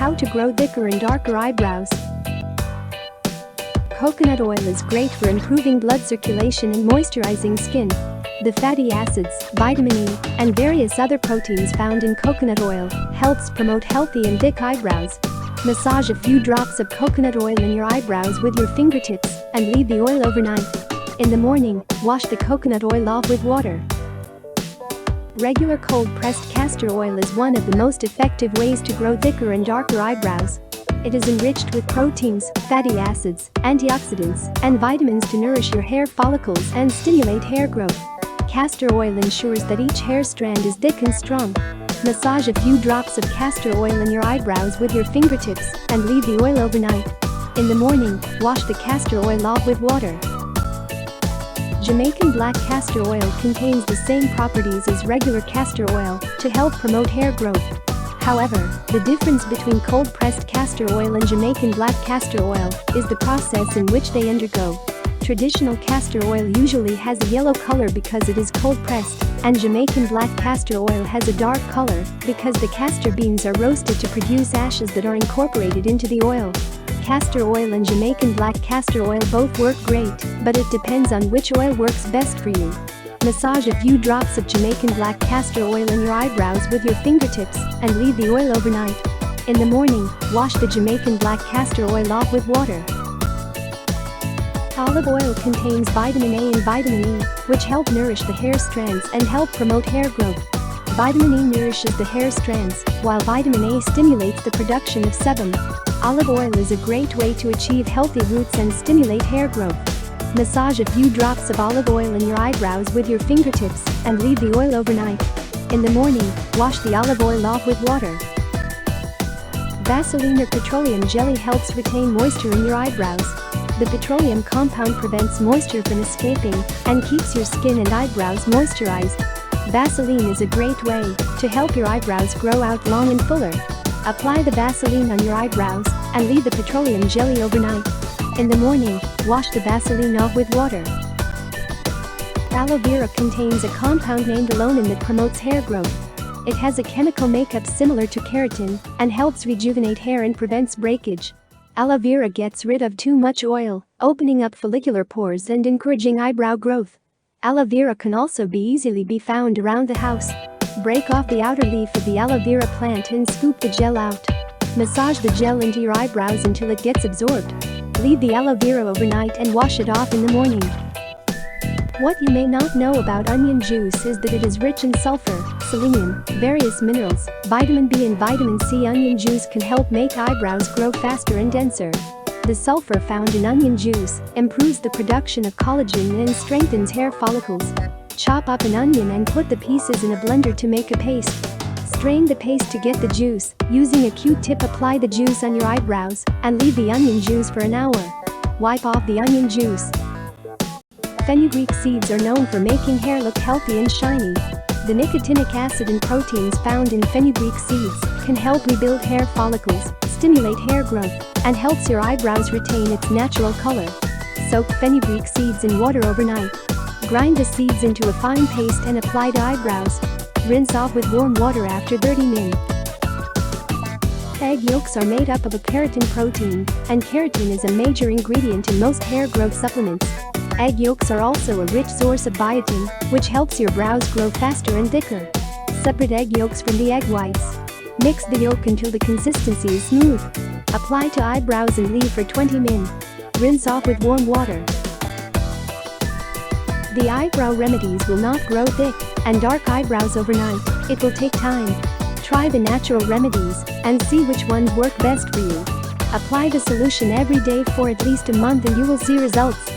How to grow thicker and darker eyebrows. Coconut oil is great for improving blood circulation and moisturizing skin. The fatty acids, vitamin E, and various other proteins found in coconut oil helps promote healthy and thick eyebrows. Massage a few drops of coconut oil in your eyebrows with your fingertips and leave the oil overnight. In the morning, wash the coconut oil off with water. Regular cold-pressed castor oil is one of the most effective ways to grow thicker and darker eyebrows. It is enriched with proteins, fatty acids, antioxidants, and vitamins to nourish your hair follicles and stimulate hair growth. Castor oil ensures that each hair strand is thick and strong. Massage a few drops of castor oil in your eyebrows with your fingertips and leave the oil overnight. In the morning, wash the castor oil off with water. Jamaican black castor oil contains the same properties as regular castor oil to help promote hair growth. However, the difference between cold-pressed castor oil and Jamaican black castor oil is the process in which they undergo. Traditional castor oil usually has a yellow color because it is cold-pressed, and Jamaican black castor oil has a dark color because the castor beans are roasted to produce ashes that are incorporated into the oil. Castor oil and Jamaican black castor oil both work great, but it depends on which oil works best for you. Massage a few drops of Jamaican black castor oil in your eyebrows with your fingertips and leave the oil overnight. In the morning, wash the Jamaican black castor oil off with water. Olive oil contains vitamin A and vitamin E, which help nourish the hair strands and help promote hair growth. Vitamin E nourishes the hair strands, while vitamin A stimulates the production of sebum. Olive oil is a great way to achieve healthy roots and stimulate hair growth. Massage a few drops of olive oil in your eyebrows with your fingertips and leave the oil overnight. In the morning, wash the olive oil off with water. Vaseline or petroleum jelly helps retain moisture in your eyebrows. The petroleum compound prevents moisture from escaping and keeps your skin and eyebrows moisturized. Vaseline is a great way to help your eyebrows grow out long and fuller. Apply the Vaseline on your eyebrows and leave the petroleum jelly overnight. In the morning, wash the Vaseline off with water. Aloe Vera contains a compound named aloe that promotes hair growth. It has a chemical makeup similar to keratin and helps rejuvenate hair and prevents breakage. Aloe vera gets rid of too much oil, opening up follicular pores and encouraging eyebrow growth. Aloe vera can also easily be found around the house. Break off the outer leaf of the aloe vera plant and scoop the gel out. Massage the gel into your eyebrows until it gets absorbed. Leave the aloe vera overnight and wash it off in the morning. What you may not know about onion juice is that it is rich in sulfur, selenium, various minerals, vitamin B and vitamin C. Onion juice can help make eyebrows grow faster and denser. The sulfur found in onion juice improves the production of collagen and strengthens hair follicles. Chop up an onion and put the pieces in a blender to make a paste. Strain the paste to get the juice. Using a Q-tip, apply the juice on your eyebrows and leave the onion juice for an hour. Wipe off the onion juice. Fenugreek seeds are known for making hair look healthy and shiny. The nicotinic acid and proteins found in fenugreek seeds can help rebuild hair follicles, stimulate hair growth, and helps your eyebrows retain its natural color. Soak fenugreek seeds in water overnight. Grind the seeds into a fine paste and apply to eyebrows. Rinse off with warm water after 30 minutes. Egg yolks are made up of a keratin protein, and keratin is a major ingredient in most hair growth supplements. Egg yolks are also a rich source of biotin, which helps your brows grow faster and thicker. Separate egg yolks from the egg whites. Mix the yolk until the consistency is smooth. Apply to eyebrows and leave for 20 minutes. Rinse off with warm water. The eyebrow remedies will not grow thick and dark eyebrows overnight. It will take time. Try the natural remedies and see which ones work best for you. Apply the solution every day for at least a month and you will see results.